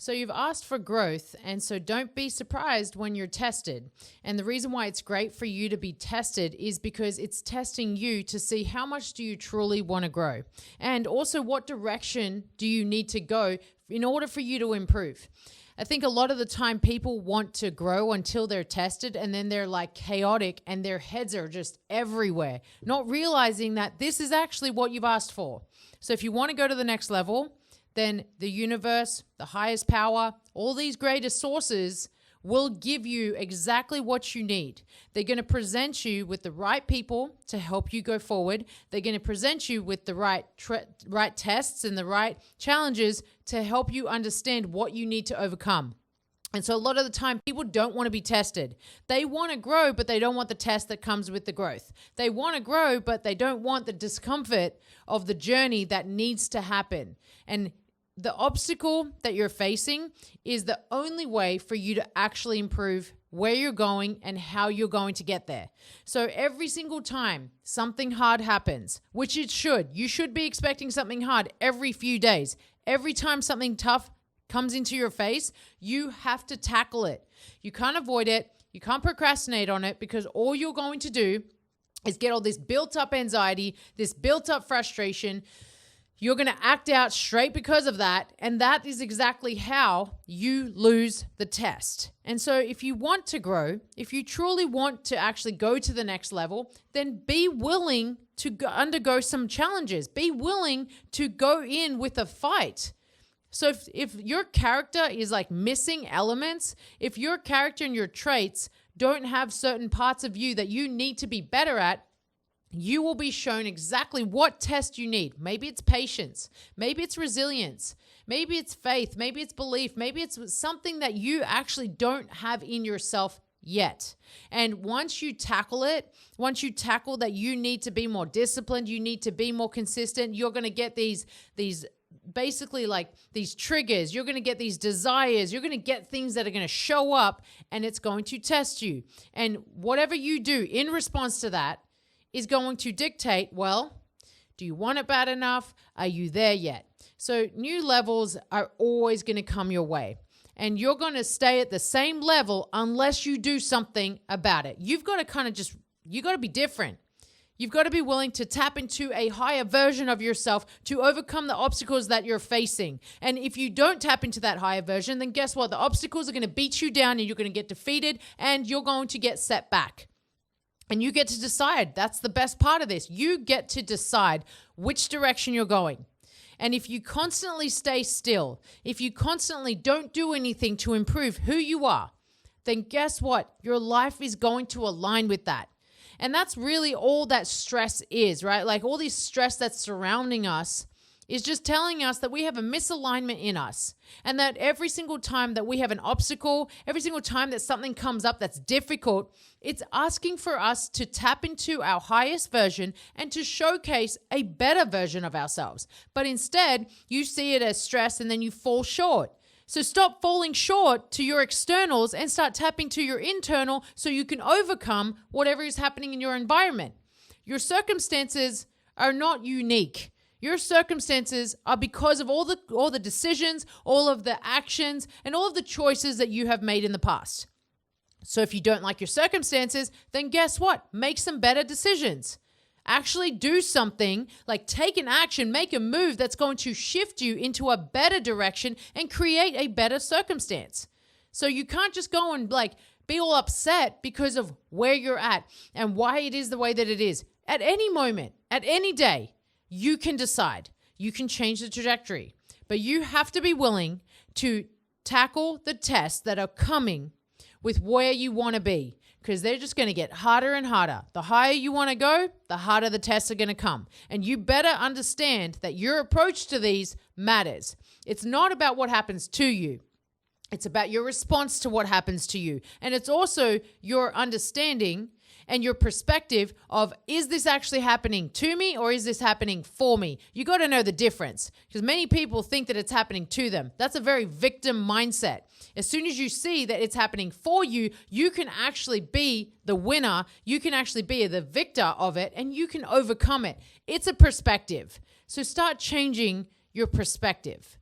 So you've asked for growth, and so don't be surprised when you're tested. And the reason why it's great for you to be tested is because it's testing you to see how much do you truly want to grow, and also what direction do you need to go in order for you to improve. I think a lot of the time people want to grow until they're tested, and then they're like chaotic and their heads are just everywhere, not realizing that this is actually what you've asked for. So if you want to go to the next level, then the universe, the highest power, all these greater sources will give you exactly what you need. They're going to present you with the right people to help you go forward. They're going to present you with the right tests and the right challenges to help you understand what you need to overcome. And so a lot of the time, people don't want to be tested. They want to grow, but they don't want the test that comes with the growth. They want to grow, but they don't want the discomfort of the journey that needs to happen. And the obstacle that you're facing is the only way for you to actually improve where you're going and how you're going to get there. So every single time something hard happens, which it should, you should be expecting something hard every few days. Every time something tough comes into your face, you have to tackle it. You can't avoid it. You can't procrastinate on it, because all you're going to do is get all this built up anxiety, this built up frustration. You're going to act out straight because of that. And that is exactly how you lose the test. And so if you want to grow, if you truly want to actually go to the next level, then be willing to undergo some challenges. Be willing to go in with a fight. So if your character is like missing elements, if your character and your traits don't have certain parts of you that you need to be better at, you will be shown exactly what test you need. Maybe it's patience. Maybe it's resilience. Maybe it's faith. Maybe it's belief. Maybe it's something that you actually don't have in yourself yet. And once you tackle it, once you tackle that you need to be more disciplined, you need to be more consistent, you're going to get these basically like these triggers. You're going to get these desires. You're going to get things that are going to show up, and it's going to test you. And whatever you do in response to that is going to dictate, well, do you want it bad enough? Are you there yet? So new levels are always going to come your way. And you're going to stay at the same level unless you do something about it. You've got to you got to be different. You've got to be willing to tap into a higher version of yourself to overcome the obstacles that you're facing. And if you don't tap into that higher version, then guess what? The obstacles are going to beat you down, and you're going to get defeated, and you're going to get set back. And you get to decide. That's the best part of this. You get to decide which direction you're going. And if you constantly stay still, if you constantly don't do anything to improve who you are, then guess what? Your life is going to align with that. And that's really all that stress is, right? Like all this stress that's surrounding us is just telling us that we have a misalignment in us, and that every single time that we have an obstacle, every single time that something comes up that's difficult, it's asking for us to tap into our highest version and to showcase a better version of ourselves. But instead, you see it as stress, and then you fall short. So stop falling short to your externals and start tapping to your internal so you can overcome whatever is happening in your environment. Your circumstances are not unique. Your circumstances are because of all the decisions, all of the actions, and all of the choices that you have made in the past. So if you don't like your circumstances, then guess what? Make some better decisions. Actually do something, like take an action, make a move that's going to shift you into a better direction and create a better circumstance. So you can't just go and like be all upset because of where you're at and why it is the way that it is. At any moment, at any day, you can decide. You can change the trajectory. But you have to be willing to tackle the tests that are coming with where you want to be, because they're just going to get harder and harder. The higher you want to go, the harder the tests are going to come. And you better understand that your approach to these matters. It's not about what happens to you. It's about your response to what happens to you. And it's also your understanding and your perspective of, is this actually happening to me or is this happening for me? You got to know the difference, because many people think that it's happening to them. That's a very victim mindset. As soon as you see that it's happening for you, you can actually be the winner. You can actually be the victor of it, and you can overcome it. It's a perspective. So start changing your perspective.